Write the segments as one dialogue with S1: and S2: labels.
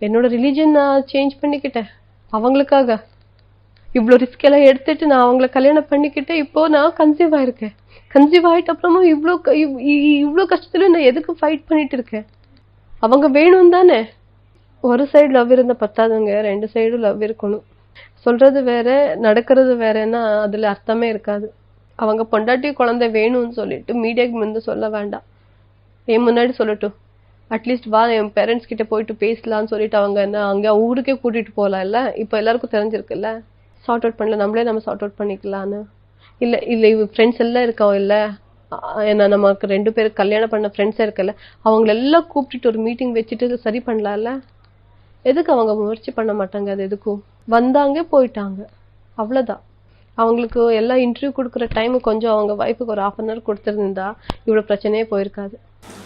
S1: என்னோட ரிலீஜன் நான் சேஞ்ச் பண்ணிக்கிட்டேன் அவங்களுக்காக. இவ்வளோ ரிஸ்க் எல்லாம் எடுத்துட்டு நான் அவங்கள கல்யாணம் பண்ணிக்கிட்டேன். இப்போ நான் கன்சீவ் ஆயிருக்கேன். கன்சீவ் ஆயிட்ட அப்புறமும் இவ்வளோ கஷ்டத்துல நான் எதுக்கு ஃபைட் பண்ணிட்டு இருக்கேன்? அவங்க வேணும் தானே. ஒரு சைடு லவ் இருந்தா பத்தாதுங்க, 2 சைடும் லவ் இருக்கணும். சொல்றது வேற, நடக்கிறது வேறன்னா அதுல அர்த்தமே இருக்காது. அவங்க பொண்டாட்டி குழந்தை வேணும்னு சொல்லிட்டு மீடியாக்கு முந்து சொல்ல வேண்டாம், என் முன்னாடி சொல்லட்டும். அட்லீஸ்ட் வா என் பேரண்ட்ஸ் கிட்ட போயிட்டு பேசலாம்னு சொல்லிட்டு அவங்க என்ன அங்கே ஊருக்கே கூட்டிட்டு போகலாம். இல்லை இப்போ எல்லாருக்கும் தெரிஞ்சிருக்குல்ல, சார்ட் அவுட் பண்ணல, நம்ம சார்ட் அவுட் பண்ணிக்கலான்னு. இல்லை இல்லை இவ ஃப்ரெண்ட்ஸ் எல்லாம் இருக்கோம் இல்லை, ஏன்னா நமக்கு 2 பேருக்கு கல்யாணம் பண்ண ஃப்ரெண்ட்ஸே இருக்குல்ல, அவங்களெல்லாம் கூப்பிட்டுட்டு ஒரு மீட்டிங் வச்சுட்டு சரி பண்ணலாம்ல. எதுக்கு அவங்க முயற்சி பண்ண மாட்டாங்க? அது எதுக்கும் வந்தாங்க போயிட்டாங்க, அவ்வளோதான். அவங்களுக்கு எல்லாம் இன்டர்வியூ கொடுக்குற டைம் கொஞ்சம் அவங்க வைஃபுக்கு ஒரு 1/2 hour கொடுத்துருந்தா இவ்வளோ பிரச்சனையே போயிருக்காது.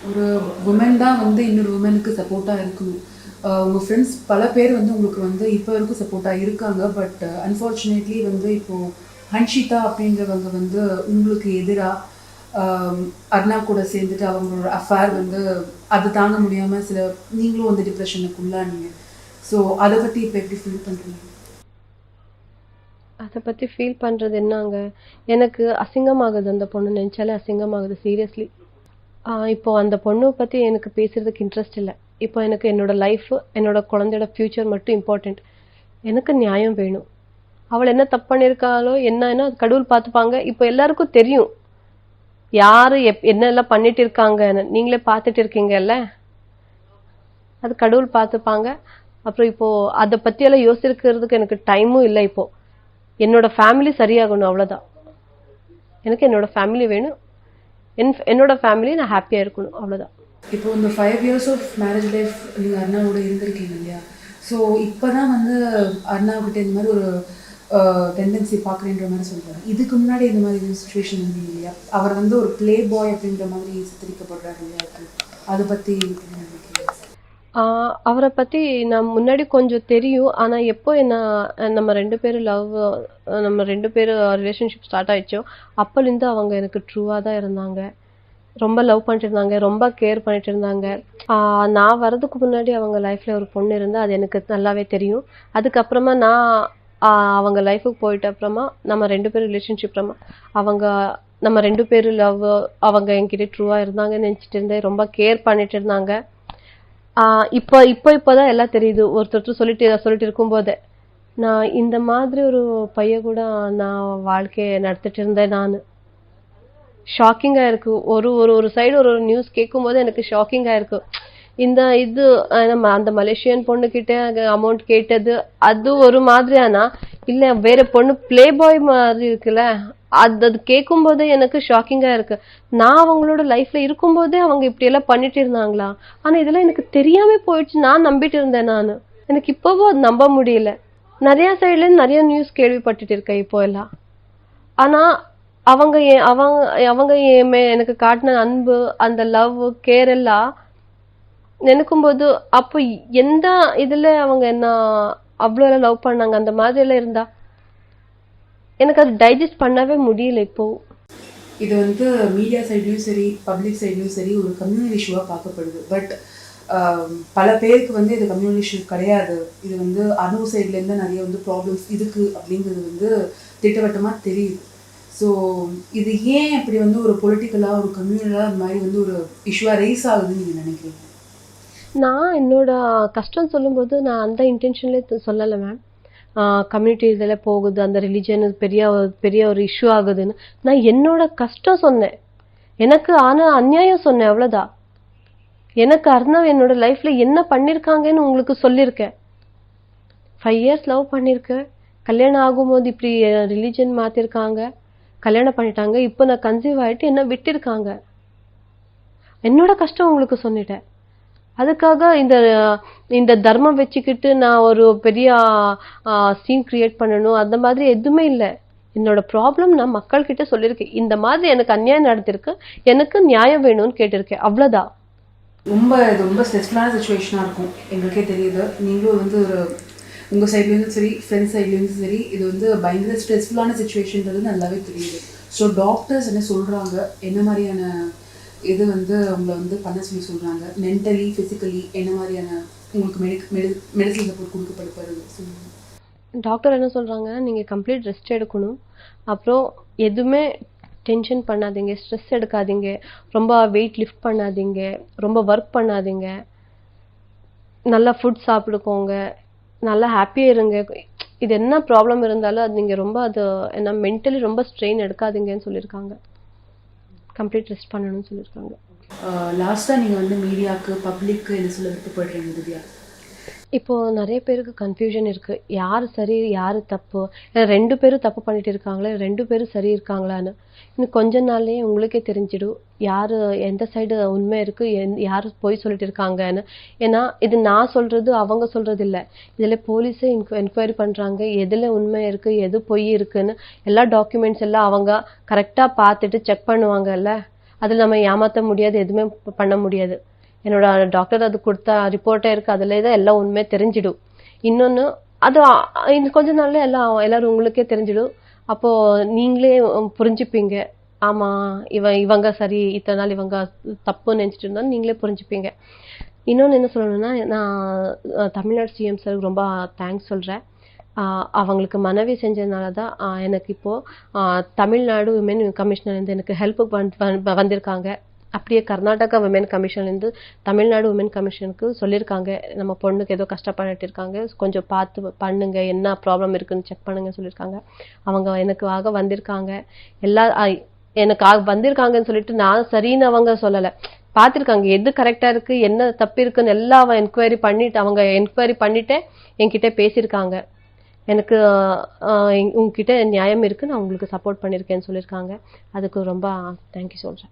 S2: ஒரு உமன் தான் வந்து இன்னொரு உமனுக்கு சப்போர்ட்டாக இருக்கணும். உங்கள் ஃப்ரெண்ட்ஸ் பல பேர் வந்து உங்களுக்கு வந்து இப்போ வரைக்கும் சப்போர்ட்டாக இருக்காங்க. பட் அன்ஃபார்ச்சுனேட்லி வந்து இப்போது ஹன்ஷிதா அப்படின்றவங்க வந்து உங்களுக்கு எதிராக அர்ணா கூட சேர்ந்துட்டு அவங்களோட அஃபேர் வந்து அது தாங்க முடியாமல் நீங்களும் வந்து டிப்ரெஷனுக்குள்ளானீங்க. ஸோ அதை பற்றி இப்போ எப்படி ஃபீல் பண்ணுறீங்க?
S1: அதை பற்றி ஃபீல் பண்ணுறது என்னங்க, எனக்கு அசிங்கமாகுது. அந்த பொண்ணு நினச்சாலே அசிங்கமாகுது, சீரியஸ்லி. இப்போ அந்த பொண்ணை பற்றி எனக்கு பேசுறதுக்கு இன்ட்ரெஸ்ட் இல்லை. இப்போ எனக்கு என்னோட லைஃப், என்னோட குழந்தையோட ஃப்யூச்சர் மட்டும் இம்பார்ட்டண்ட். எனக்கு நியாயம் வேணும். அவள் என்ன தப்பு பண்ணியிருக்காளோ என்னன்னா அது கடவுள் பார்த்துப்பாங்க. இப்போ எல்லாருக்கும் தெரியும் யார் என்னெல்லாம் பண்ணிட்டு இருக்காங்கன்னு, நீங்களே பார்த்துட்டு இருக்கீங்கல்ல, அது கடவுள் பார்த்துப்பாங்க. அப்புறம் இப்போ அதை பற்றியெல்லாம் யோசிக்கிறதுக்கு எனக்கு டைமும் இல்லை. இப்போ என்னோட ஃபேமிலி சரியாகணும், அவ்வளோதான். எனக்கு என்னோட ஃபேமிலி வேணும், என்னோட ஃபேமிலி நான் ஹாப்பியாக இருக்கணும், அவ்வளோதான்.
S2: இப்போ இந்த 5 years ஆஃப் மேரேஜ் லைஃப் நீங்கள் அண்ணாவோட இருந்திருக்கீங்க இல்லையா? ஸோ இப்போ தான் வந்து அண்ணாவுக்கிட்ட இந்த மாதிரி ஒரு டெண்டன்சி பார்க்குறேன்ற மாதிரி சொல்கிறாரு. இதுக்கு முன்னாடி இந்த மாதிரி சுச்சுவேஷன் இருந்தீங்க இல்லையா? அவர் வந்து ஒரு ப்ளே பாய் அப்படின்ற மாதிரி சித்தரிக்கப்படுறாரு இல்லையா? அதை பற்றி
S1: அவரை பற்றி நான் முன்னாடி கொஞ்சம் தெரியும். ஆனால் எப்போ நம்ம 2 பேரும் நம்ம 2 பேரும் ரிலேஷன்ஷிப் ஸ்டார்ட் ஆயிடுச்சோ அப்போலேருந்து அவங்க எனக்கு ட்ரூவாக தான் இருந்தாங்க. ரொம்ப லவ் பண்ணிட்டு இருந்தாங்க, ரொம்ப கேர் பண்ணிட்டு இருந்தாங்க. நான் வர்றதுக்கு முன்னாடி அவங்க லைஃப்பில் ஒரு பொண்ணு இருந்தால் அது எனக்கு நல்லாவே தெரியும். அதுக்கப்புறமா நான் அவங்க லைஃபுக்கு போயிட்ட அப்புறமா நம்ம 2 பேரும் ரிலேஷன்ஷிப் நம்ம 2 பேரும் லவ், அவங்க என்கிட்ட ட்ரூவாக இருந்தாங்கன்னு நினச்சிட்டு இருந்தேன். ரொம்ப கேர் பண்ணிட்டு இருந்தாங்க. இப்போதான் எல்லாம் தெரியுது. ஒருத்தர் சொல்லிட்டு இருக்கும்போதே நான் இந்த மாதிரி ஒரு பையன் கூட நான் வாழ்க்கையை நடத்திட்டு இருந்தேன். நான் ஷாக்கிங்காக இருக்கு. ஒரு சைடு ஒரு நியூஸ் கேட்கும் போது எனக்கு ஷாக்கிங்காக இருக்கு. இது நம்ம அந்த மலேசியன் பொண்ணுக்கிட்ட அமௌண்ட் கேட்டது அது ஒரு மாதிரியானா, இல்லை வேற பொண்ணு பிளே பாய் மாதிரி இருக்குல்ல, அது கேட்கும் போதே எனக்கு ஷாக்கிங்கா இருக்கு. நான் அவங்களோட லைஃப்ல இருக்கும்போதே அவங்க இப்படி எல்லாம் பண்ணிட்டு இருந்தாங்களா? ஆனா இதெல்லாம் எனக்கு தெரியாம போயிடுச்சு. நான் நம்பிட்டு இருந்தேன். எனக்கு இப்பவும் அது நம்ப முடியல. நிறைய சைட்ல இருந்து நிறைய நியூஸ் கேள்விப்பட்டுட்டு இருக்கேன் இப்போ எல்லாம். ஆனா அவங்க எனக்கு காட்டின அன்பு, அந்த லவ், கேர் எல்லாம் நினைக்கும் போது அப்போ எந்த இதுல அவங்க என்ன அவ்வளோ எல்லாம் லவ் பண்ணாங்க அந்த மாதிரி எல்லாம் இருந்தா எனக்கு அது டைஜஸ்ட் பண்ணவே முடியல. இப்போ
S2: இது வந்து மீடியா சைட்லையும் சரி, பப்ளிக் சைட்லையும் சரி ஒரு கம்யூனல் இஷ்யூவாக பார்க்கப்படுது. பட் பல பேருக்கு வந்து இது கம்யூனல் இஷ்யூ கிடையாது. இது வந்து அணு சைட்லேருந்து நிறைய வந்து ப்ராப்ளம்ஸ் இதுக்கு அப்படிங்கிறது வந்து திட்டவட்டமாக தெரியுது. ஸோ இது ஏன் இப்படி வந்து ஒரு பொலிட்டிக்கலாக ஒரு கம்யூனலாக இந்த மாதிரி வந்து ஒரு இஷ்யூவாக ரைஸ் ஆகுதுன்னு நீங்கள் நினைக்கிறீங்க?
S1: நான் என்னோட கஷ்டம் சொல்லும்போது நான் அந்த இன்டென்ஷன்லேயே சொல்லலை மேம். கம்யூனிட்டி இதில் போகுது, அந்த ரிலிஜன் பெரிய ஒரு இஷ்யூ ஆகுதுன்னு நான் என்னோட கஷ்டம் சொன்னேன். எனக்கு ஆனால் அநியாயம் சொன்னேன், அவ்வளோதான். எனக்கு அர்ணவ் என்னோட லைஃப்பில் என்ன பண்ணியிருக்காங்கன்னு உங்களுக்கு சொல்லியிருக்கேன். 5 years லவ் பண்ணியிருக்கேன். கல்யாணம் ஆகும்போது இப்படி ரிலிஜன் மாற்றிருக்காங்க, கல்யாணம் பண்ணிட்டாங்க. இப்போ நான் கன்சீவ் ஆகிட்டு என்ன விட்டிருக்காங்க. என்னோட கஷ்டம் உங்களுக்கு சொல்லிட்டேன். அதுக்காக இந்த தர்மம் வச்சுக்கிட்டு நான் ஒரு பெரிய சீன் கிரியேட் பண்ணணும் அந்த மாதிரி எதுவுமே இல்லை. என்னோட ப்ராப்ளம் நான் மக்கள்கிட்ட சொல்லியிருக்கேன். இந்த மாதிரி எனக்கு அநியாயம் நடத்திருக்கு, எனக்கு நியாயம் வேணும்னு கேட்டிருக்கேன், அவ்வளோதான்.
S2: ரொம்ப ஸ்ட்ரெஸ்ஃபுல்லான சுச்சுவேஷனாக இருக்கும், எங்களுக்கே தெரியுது. நீங்களும் வந்து ஒரு உங்கள் சைட்லேருந்து சரி, ஃப்ரெண்ட்ஸ் சைட்லேருந்து சரி, இது வந்து பயங்கர ஸ்ட்ரெஸ்ஃபுல்லான சுச்சுவேஷன்றது நல்லாவே தெரியுது. ஸோ டாக்டர்ஸ் என்ன சொல்கிறாங்க, என்ன மாதிரியான இது வந்து உங்களை வந்து பண்ண சொல்லி சொல்கிறாங்க, மென்டலி ஃபிசிக்கலி என்ன மாதிரியான உங்களுக்கு மெடிசன் சப்போர்ட் கொடுக்கப்படுறது சொல்லுங்கள்.
S1: டாக்டர் என்ன சொல்கிறாங்க, நீங்கள் கம்ப்ளீட் ரெஸ்ட் எடுக்கணும், அப்புறம் எதுவுமே டென்ஷன் பண்ணாதீங்க, ஸ்ட்ரெஸ் எடுக்காதீங்க, ரொம்ப வெயிட் லிஃப்ட் பண்ணாதீங்க, ரொம்ப ஒர்க் பண்ணாதீங்க, நல்லா ஃபுட் சாப்பிடுக்கோங்க, நல்லா ஹாப்பியாக இருங்க. இது என்ன ப்ராப்ளம் இருந்தாலும் அது நீங்கள் ரொம்ப அது என்ன மென்டலி ரொம்ப ஸ்ட்ரெயின் எடுக்காதீங்கன்னு சொல்லியிருக்காங்க. கம்ப்ளீட் ரெஸ்ட் பண்ணணும்னு சொல்லியிருக்காங்க.
S2: லாஸ்ட்டாக நீங்கள் வந்து மீடியாவுக்கு பப்ளிக்கு என்ன சொல்ல விருப்பப்படுறீங்க திவ்யா?
S1: இப்போது நிறைய பேருக்கு கன்ஃபியூஷன் இருக்குது, யார் சரி யார் தப்பு, ஏன்னா 2 பேரும் தப்பு பண்ணிட்டு இருக்காங்களே, 2 பேரும் சரி இருக்காங்களான்னு. இன்னும் கொஞ்ச நாள்லேயே உங்களுக்கே தெரிஞ்சிடும் யார் எந்த சைடு உண்மை இருக்குது, யார் பொய் சொல்லிட்டு இருக்காங்கன்னு. ஏன்னா இது நான் சொல்கிறது அவங்க சொல்கிறது இல்லை, இதில் போலீஸே என்கொயரி பண்ணுறாங்க, எதில் உண்மை இருக்குது எது பொய் இருக்குன்னு. எல்லா டாக்குமெண்ட்ஸ் எல்லாம் அவங்க கரெக்டாக பார்த்துட்டு செக் பண்ணுவாங்கல்ல, அதில் நம்ம ஏமாற்ற முடியாது, எதுவுமே பண்ண முடியாது. என்னோட டாக்டர் அது கொடுத்த ரிப்போர்ட்டே இருக்குது, அதிலே தான் எல்லாம் உண்மையாக தெரிஞ்சிடும். இன்னொன்று அது இன்னும் கொஞ்ச நாள்ல எல்லாரும் உங்களுக்கே தெரிஞ்சிடும். அப்போது நீங்களே புரிஞ்சுப்பீங்க, ஆமாம் இவங்க சரி, இத்தனை நாள் இவங்க தப்புன்னு நினச்சிட்டு இருந்தாலும் நீங்களே புரிஞ்சுப்பீங்க. இன்னொன்று என்ன சொல்லணும்னா, நான் தமிழ்நாடு சிஎம் சார் ரொம்ப தேங்க்ஸ் சொல்கிறேன். அவங்களுக்கு மனைவி செஞ்சதுனால தான் எனக்கு இப்போது தமிழ்நாடு விமென் கமிஷனர்லேருந்து எனக்கு ஹெல்ப்புக்கு வந்திருக்காங்க. அப்படியே கர்நாடகா விமென் கமிஷன்லேருந்து தமிழ்நாடு விமென் கமிஷனுக்கு சொல்லியிருக்காங்க, நம்ம பொண்ணுக்கு ஏதோ கஷ்டப்பட்டுட்டு இருக்காங்க, கொஞ்சம் பார்த்து பண்ணுங்க, என்ன ப்ராப்ளம் இருக்குன்னு செக் பண்ணுங்க சொல்லியிருக்காங்க. அவங்க எனக்காக வந்திருக்காங்க, எல்லா எனக்காக வந்திருக்காங்கன்னு சொல்லிட்டு நான் சரின்னு அவங்க சொல்லலை, பார்த்துருக்காங்க எது கரெக்டாக இருக்குது என்ன தப்பு இருக்குன்னு எல்லாம் அவங்க என்கொயரி பண்ணிட்டே என்கிட்ட பேசியிருக்காங்க. எனக்கு உங்ககிட்ட நியாயம் இருக்குது, நான் உங்களுக்கு சப்போர்ட் பண்ணியிருக்கேன்னு சொல்லியிருக்காங்க. அதுக்கு ரொம்ப தேங்க்யூ சொல்கிறேன்.